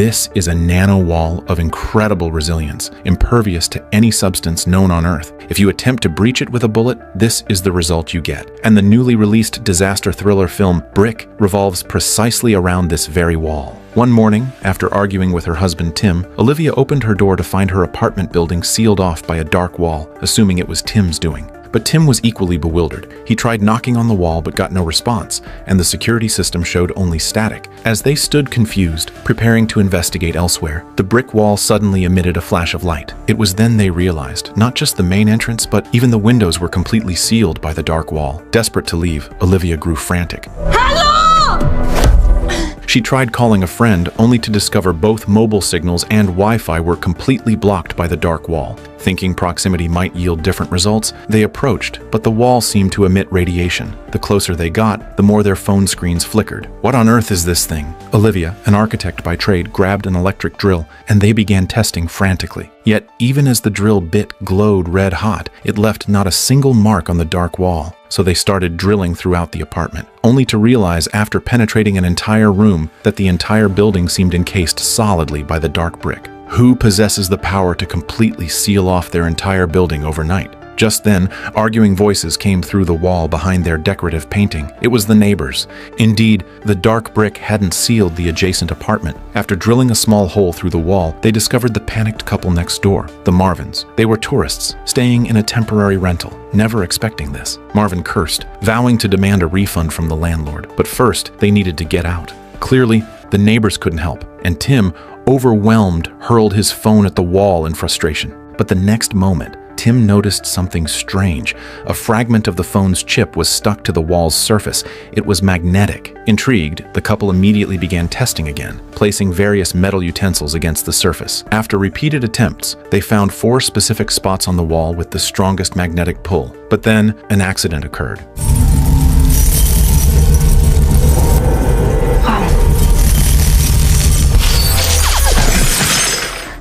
This is a nano-wall of incredible resilience, impervious to any substance known on Earth. If you attempt to breach it with a bullet, this is the result you get. And the newly released disaster thriller film Brick revolves precisely around this very wall. One morning, after arguing with her husband Tim, Olivia opened her door to find her apartment building sealed off by a dark wall, assuming it was Tim's doing. But Tim was equally bewildered. He tried knocking on the wall but got no response, and the security system showed only static. As they stood confused, preparing to investigate elsewhere, the brick wall suddenly emitted a flash of light. It was then they realized, not just the main entrance, but even the windows were completely sealed by the dark wall. Desperate to leave, Olivia grew frantic. Hello! She tried calling a friend, only to discover both mobile signals and Wi-Fi were completely blocked by the dark wall. Thinking proximity might yield different results, they approached, but the wall seemed to emit radiation. The closer they got, the more their phone screens flickered. What on earth is this thing? Olivia, an architect by trade, grabbed an electric drill, and they began testing frantically. Yet, even as the drill bit glowed red hot, it left not a single mark on the dark wall. So they started drilling throughout the apartment, only to realize after penetrating an entire room that the entire building seemed encased solidly by the dark brick. Who possesses the power to completely seal off their entire building overnight? Just then, arguing voices came through the wall behind their decorative painting. It was the neighbors. Indeed, the dark brick hadn't sealed the adjacent apartment. After drilling a small hole through the wall, they discovered the panicked couple next door, the Marvins. They were tourists, staying in a temporary rental, never expecting this. Marvin cursed, vowing to demand a refund from the landlord. But first, they needed to get out. Clearly, the neighbors couldn't help, and Tim, overwhelmed, hurled his phone at the wall in frustration. But the next moment, Tim noticed something strange. A fragment of the phone's chip was stuck to the wall's surface. It was magnetic. Intrigued, the couple immediately began testing again, placing various metal utensils against the surface. After repeated attempts, they found 4 specific spots on the wall with the strongest magnetic pull. But then, an accident occurred.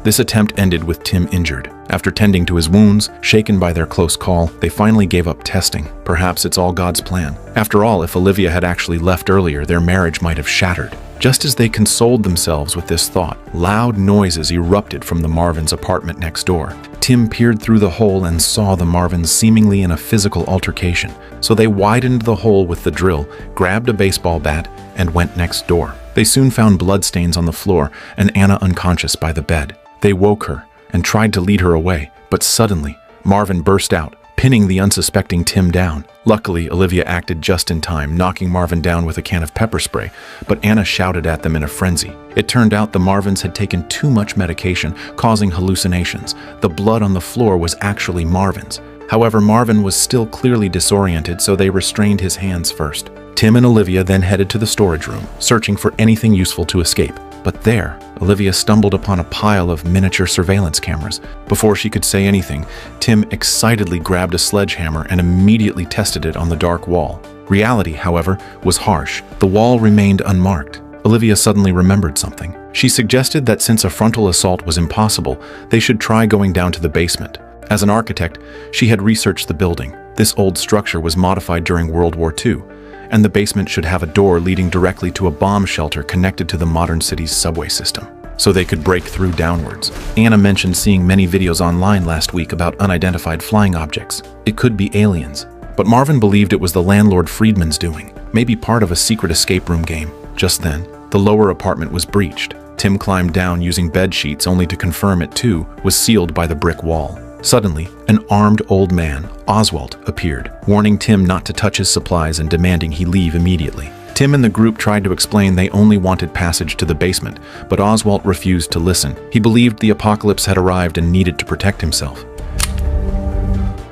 This attempt ended with Tim injured. After tending to his wounds, shaken by their close call, they finally gave up testing. Perhaps it's all God's plan. After all, if Olivia had actually left earlier, their marriage might have shattered. Just as they consoled themselves with this thought, loud noises erupted from the Marvins' apartment next door. Tim peered through the hole and saw the Marvins seemingly in a physical altercation. So they widened the hole with the drill, grabbed a baseball bat, and went next door. They soon found bloodstains on the floor and Anna unconscious by the bed. They woke her and tried to lead her away, but suddenly, Marvin burst out, pinning the unsuspecting Tim down. Luckily, Olivia acted just in time, knocking Marvin down with a can of pepper spray, but Anna shouted at them in a frenzy. It turned out the Marvins had taken too much medication, causing hallucinations. The blood on the floor was actually Marvin's. However, Marvin was still clearly disoriented, so they restrained his hands first. Tim and Olivia then headed to the storage room, searching for anything useful to escape. But there, Olivia stumbled upon a pile of miniature surveillance cameras. Before she could say anything, Tim excitedly grabbed a sledgehammer and immediately tested it on the dark wall. Reality, however, was harsh. The wall remained unmarked. Olivia suddenly remembered something. She suggested that since a frontal assault was impossible, they should try going down to the basement. As an architect, she had researched the building. This old structure was modified during World War II. And the basement should have a door leading directly to a bomb shelter connected to the modern city's subway system, so they could break through downwards. Anna mentioned seeing many videos online last week about unidentified flying objects. It could be aliens, but Marvin believed it was the landlord Friedman's doing, maybe part of a secret escape room game. Just then, the lower apartment was breached. Tim climbed down using bed sheets only to confirm it too was sealed by the brick wall. Suddenly, an armed old man, Oswald, appeared, warning Tim not to touch his supplies and demanding he leave immediately. Tim and the group tried to explain they only wanted passage to the basement, but Oswald refused to listen. He believed the apocalypse had arrived and needed to protect himself.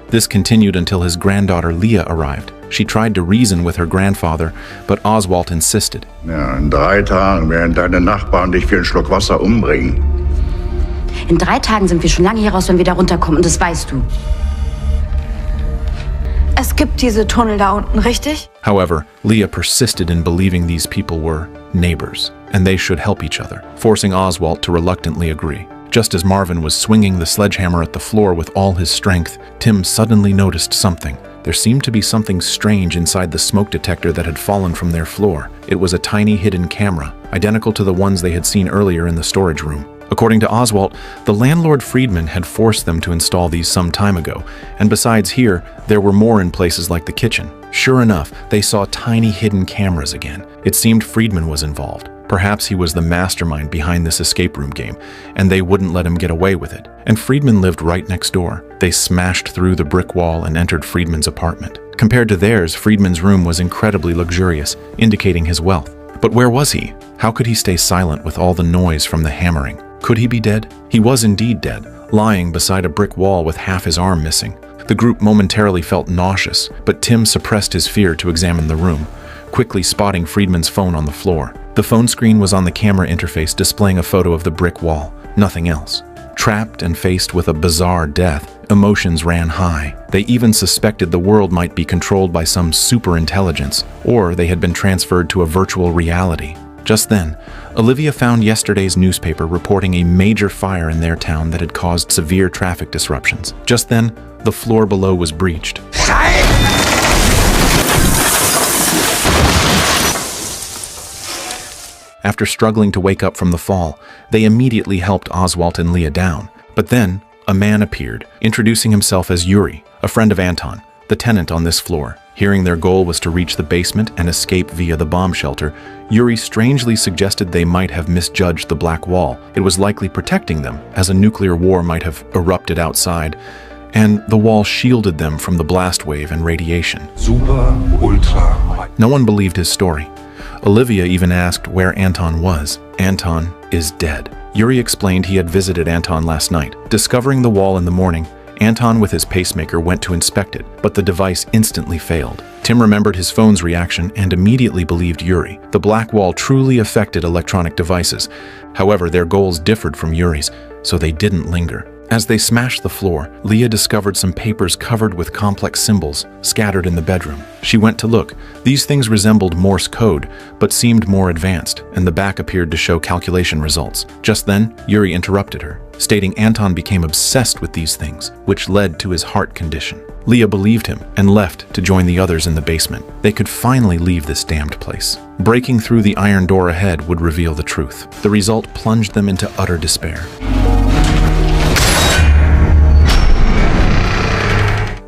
This continued until his granddaughter Leah arrived. She tried to reason with her grandfather, but Oswald insisted. Ja, in 3 Tagen werden deine Nachbarn dich für einen Schluck Wasser umbringen. In 3 Tagen sind wir schon lange hier raus, wenn wir da runterkommen, und das weißt du. Es gibt diese Tunnel da unten, richtig? However, Leah persisted in believing these people were neighbors, and they should help each other, forcing Oswald to reluctantly agree. Just as Marvin was swinging the sledgehammer at the floor with all his strength, Tim suddenly noticed something. there seemed to be something strange inside the smoke detector that had fallen from their floor. It was a tiny hidden camera, identical to the ones they had seen earlier in the storage room. According to Oswald, the landlord Friedman had forced them to install these some time ago, and besides here, there were more in places like the kitchen. Sure enough, they saw tiny hidden cameras again. It seemed Friedman was involved. Perhaps he was the mastermind behind this escape room game, and they wouldn't let him get away with it. And Friedman lived right next door. They smashed through the brick wall and entered Friedman's apartment. Compared to theirs, Friedman's room was incredibly luxurious, indicating his wealth. But where was he? How could he stay silent with all the noise from the hammering? Could he be dead? He was indeed dead, lying beside a brick wall with half his arm missing. The group momentarily felt nauseous, but Tim suppressed his fear to examine the room, quickly spotting Friedman's phone on the floor. The phone screen was on the camera interface displaying a photo of the brick wall, nothing else. Trapped and faced with a bizarre death, emotions ran high. They even suspected the world might be controlled by some superintelligence, or they had been transferred to a virtual reality. Just then, Olivia found yesterday's newspaper reporting a major fire in their town that had caused severe traffic disruptions. Just then, the floor below was breached. After struggling to wake up from the fall, they immediately helped Oswald and Leah down. But then, a man appeared, introducing himself as Yuri, a friend of Anton, the tenant on this floor. Hearing their goal was to reach the basement and escape via the bomb shelter, Yuri strangely suggested they might have misjudged the black wall. It was likely protecting them, as a nuclear war might have erupted outside, and the wall shielded them from the blast wave and radiation. No one believed his story. Olivia even asked where Anton was. Anton is dead. Yuri explained he had visited Anton last night. Discovering the wall in the morning, Anton with his pacemaker went to inspect it, but the device instantly failed. Tim remembered his phone's reaction and immediately believed Yuri. The black wall truly affected electronic devices. However, their goals differed from Yuri's, so they didn't linger. As they smashed the floor, Leah discovered some papers covered with complex symbols scattered in the bedroom. She went to look. These things resembled Morse code, but seemed more advanced, and the back appeared to show calculation results. Just then, Yuri interrupted her, stating Anton became obsessed with these things, which led to his heart condition. Leah believed him and left to join the others in the basement. They could finally leave this damned place. Breaking through the iron door ahead would reveal the truth. The result plunged them into utter despair.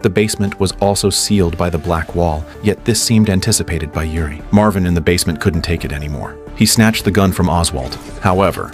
The basement was also sealed by the black wall, yet this seemed anticipated by Yuri. Marvin in the basement couldn't take it anymore. He snatched the gun from Oswald. However,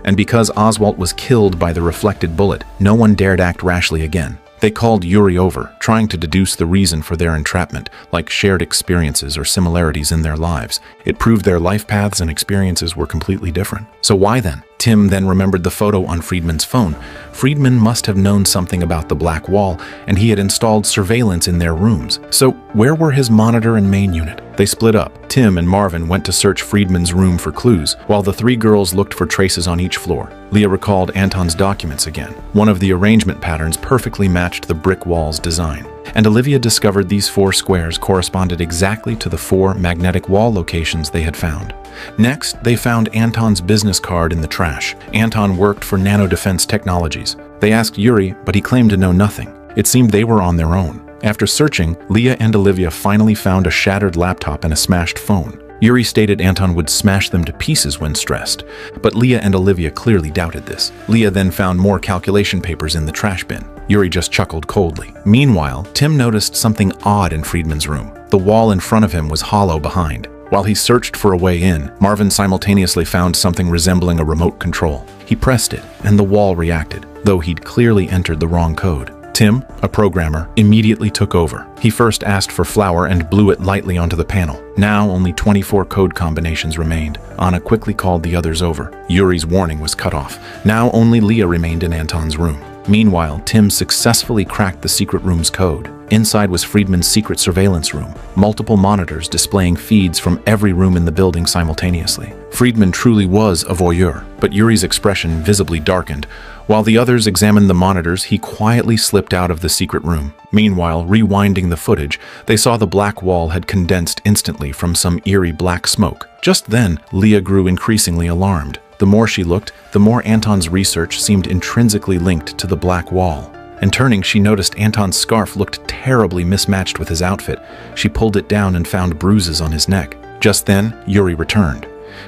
and because Oswald was killed by the reflected bullet, no one dared act rashly again. They called Yuri over, trying to deduce the reason for their entrapment, like shared experiences or similarities in their lives. It proved their life paths and experiences were completely different. So why then? Tim then remembered the photo on Friedman's phone. Friedman must have known something about the black wall, and he had installed surveillance in their rooms. So where were his monitor and main unit? They split up. Tim and Marvin went to search Friedman's room for clues, while the three girls looked for traces on each floor. Leah recalled Anton's documents again. One of the arrangement patterns perfectly matched the brick wall's design. And Olivia discovered these 4 squares corresponded exactly to the 4 magnetic wall locations they had found. Next, they found Anton's business card in the trash. Anton worked for Nano Defense Technologies. They asked Yuri, but he claimed to know nothing. It seemed they were on their own. After searching, Leah and Olivia finally found a shattered laptop and a smashed phone. Yuri stated Anton would smash them to pieces when stressed, but Leah and Olivia clearly doubted this. Leah then found more calculation papers in the trash bin. Yuri just chuckled coldly. Meanwhile, Tim noticed something odd in Friedman's room. The wall in front of him was hollow behind. While he searched for a way in, Marvin simultaneously found something resembling a remote control. He pressed it, and the wall reacted, though he'd clearly entered the wrong code. Tim, a programmer, immediately took over. He first asked for flour and blew it lightly onto the panel. Now only 24 code combinations remained. Anna quickly called the others over. Yuri's warning was cut off. Now only Leah remained in Anton's room. Meanwhile, Tim successfully cracked the secret room's code. Inside was Friedman's secret surveillance room, multiple monitors displaying feeds from every room in the building simultaneously. Friedman truly was a voyeur, but Yuri's expression visibly darkened. While the others examined the monitors, he quietly slipped out of the secret room. Meanwhile, rewinding the footage, they saw the black wall had condensed instantly from some eerie black smoke. Just then, Leah grew increasingly alarmed. The more she looked, the more Anton's research seemed intrinsically linked to the black wall. And turning, she noticed Anton's scarf looked terribly mismatched with his outfit. She pulled it down and found bruises on his neck. Just then, Yuri returned.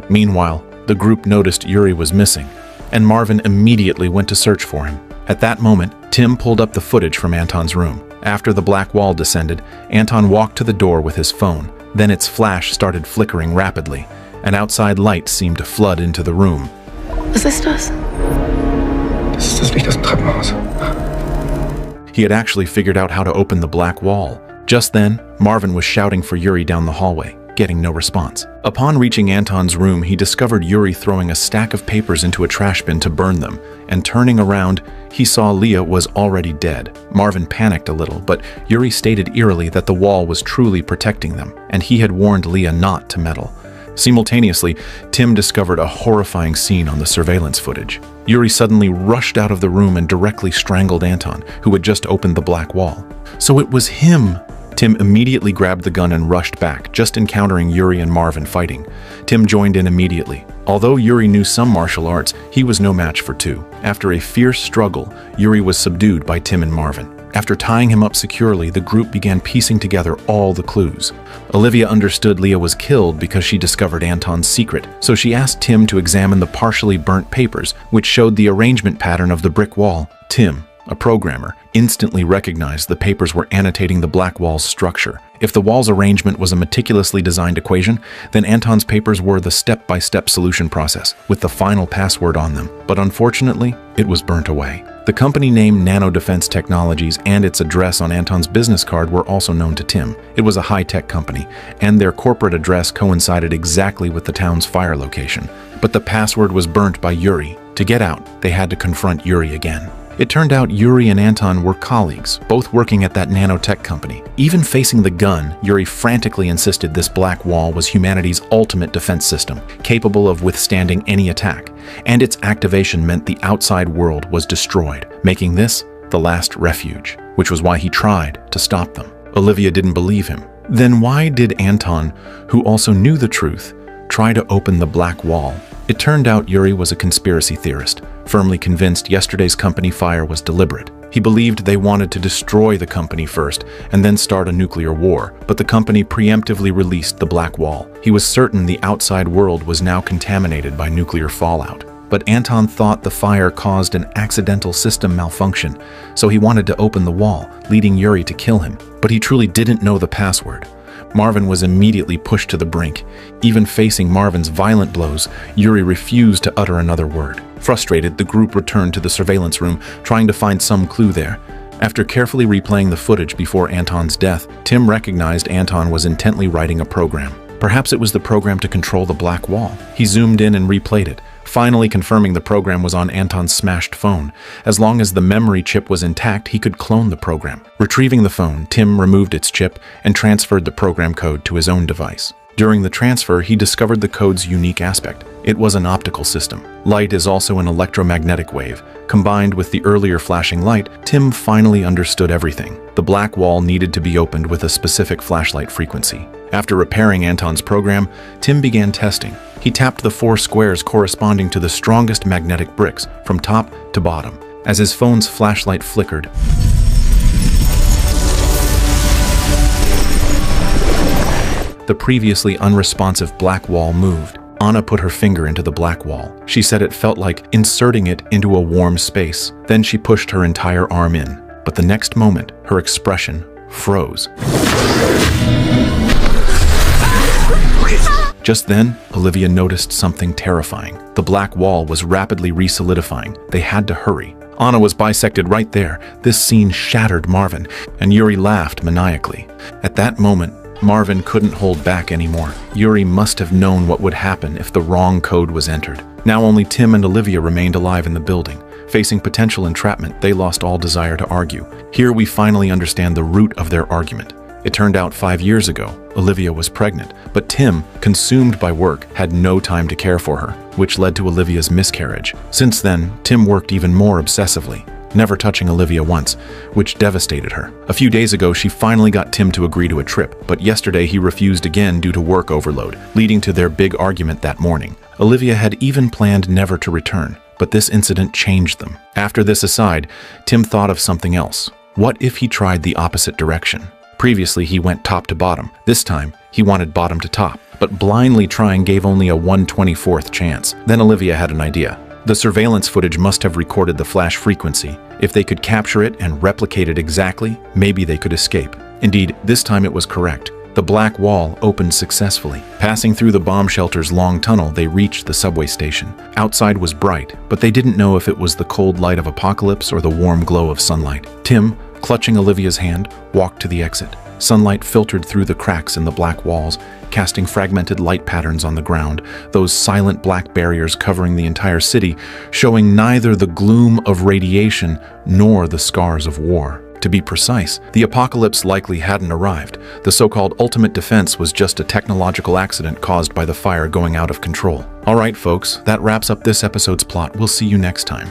Meanwhile, the group noticed Yuri was missing, and Marvin immediately went to search for him. At that moment, Tim pulled up the footage from Anton's room. After the black wall descended, Anton walked to the door with his phone. Then its flash started flickering rapidly. An outside light seemed to flood into the room. Was ist das? Das ist das Licht aus dem Treppenhaus. He had actually figured out how to open the black wall. Just then, Marvin was shouting for Yuri down the hallway, getting no response. Upon reaching Anton's room, he discovered Yuri throwing a stack of papers into a trash bin to burn them, and turning around, he saw Leah was already dead. Marvin panicked a little, but Yuri stated eerily that the wall was truly protecting them, and he had warned Leah not to meddle. Simultaneously, Tim discovered a horrifying scene on the surveillance footage. Yuri suddenly rushed out of the room and directly strangled Anton, who had just opened the black wall. So it was him! Tim immediately grabbed the gun and rushed back, just encountering Yuri and Marvin fighting. Tim joined in immediately. Although Yuri knew some martial arts, he was no match for two. After a fierce struggle, Yuri was subdued by Tim and Marvin. After tying him up securely, the group began piecing together all the clues. Olivia understood Leah was killed because she discovered Anton's secret, so she asked Tim to examine the partially burnt papers, which showed the arrangement pattern of the brick wall. Tim, a programmer, instantly recognized the papers were annotating the black wall's structure. If the wall's arrangement was a meticulously designed equation, then Anton's papers were the step-by-step solution process, with the final password on them. But unfortunately, it was burnt away. The company name Nano Defense Technologies and its address on Anton's business card were also known to Tim. It was a high-tech company, and their corporate address coincided exactly with the town's fire location. But the password was burnt by Yuri. To get out, they had to confront Yuri again. It turned out Yuri and Anton were colleagues, both working at that nanotech company. Even facing the gun, Yuri frantically insisted this black wall was humanity's ultimate defense system, capable of withstanding any attack, and its activation meant the outside world was destroyed, making this the last refuge, which was why he tried to stop them. Olivia didn't believe him. Then why did Anton, who also knew the truth, try to open the black wall? It turned out Yuri was a conspiracy theorist, firmly convinced yesterday's company fire was deliberate. He believed they wanted to destroy the company first and then start a nuclear war, but the company preemptively released the black wall. He was certain the outside world was now contaminated by nuclear fallout. But Anton thought the fire caused an accidental system malfunction, so he wanted to open the wall, leading Yuri to kill him. But he truly didn't know the password. Marvin was immediately pushed to the brink. Even facing Marvin's violent blows, Yuri refused to utter another word. Frustrated, the group returned to the surveillance room, trying to find some clue there. After carefully replaying the footage before Anton's death, Tim recognized Anton was intently writing a program. Perhaps it was the program to control the black wall. He zoomed in and replayed it, finally confirming the program was on Anton's smashed phone. As long as the memory chip was intact, he could clone the program. Retrieving the phone, Tim removed its chip and transferred the program code to his own device. During the transfer, he discovered the code's unique aspect. It was an optical system. Light is also an electromagnetic wave. Combined with the earlier flashing light, Tim finally understood everything. The black wall needed to be opened with a specific flashlight frequency. After repairing Anton's program, Tim began testing. He tapped the 4 squares corresponding to the strongest magnetic bricks, from top to bottom. As his phone's flashlight flickered, the previously unresponsive black wall moved. Anna put her finger into the black wall. She said it felt like inserting it into a warm space. Then she pushed her entire arm in. But the next moment, her expression froze. Just then, Olivia noticed something terrifying. The black wall was rapidly re-solidifying. They had to hurry. Anna was bisected right there. This scene shattered Marvin, and Yuri laughed maniacally. At that moment, Marvin couldn't hold back anymore. Yuri must have known what would happen if the wrong code was entered. Now only Tim and Olivia remained alive in the building. Facing potential entrapment, they lost all desire to argue. Here we finally understand the root of their argument. It turned out 5 years ago, Olivia was pregnant, but Tim, consumed by work, had no time to care for her, which led to Olivia's miscarriage. Since then, Tim worked even more obsessively. never touching Olivia once, which devastated her. A few days ago, she finally got Tim to agree to a trip, but yesterday he refused again due to work overload, leading to their big argument that morning. Olivia had even planned never to return, but this incident changed them. After this aside, Tim thought of something else. What if he tried the opposite direction? Previously, he went top to bottom. This time, he wanted bottom to top, but blindly trying gave only a 1/24th chance. Then Olivia had an idea. The surveillance footage must have recorded the flash frequency. If they could capture it and replicate it exactly, maybe they could escape. Indeed, this time it was correct. The black wall opened successfully. Passing through the bomb shelter's long tunnel, they reached the subway station. Outside was bright, but they didn't know if it was the cold light of apocalypse or the warm glow of sunlight. Tim, clutching Olivia's hand, walked to the exit. Sunlight filtered through the cracks in the black walls, casting fragmented light patterns on the ground, those silent black barriers covering the entire city, showing neither the gloom of radiation nor the scars of war. To be precise, the apocalypse likely hadn't arrived. The so-called ultimate defense was just a technological accident caused by the fire going out of control. All right, folks, that wraps up this episode's plot. We'll see you next time.